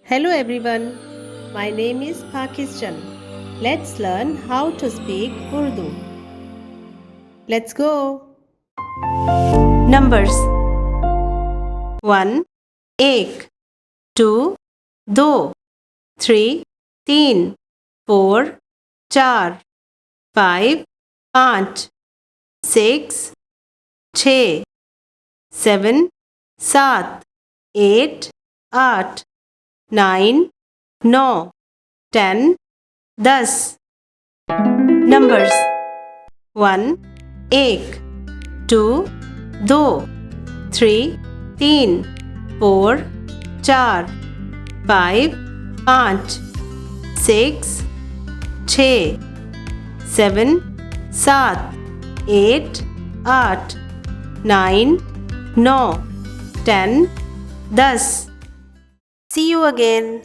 Hello everyone, my name is Pakistan. Let's learn how to speak Urdu. Let's go. Numbers 1 एक 2 दो 3 तीन 4 चार 5 पाँच 6 छः 7 सात 8 आठ 9 नौ 10 10 Numbers 1 एक 2 दो 3 तीन 4 चार 5 पाँच 6 छः 7 सात 8 आठ 9 नौ 10 10 See you again.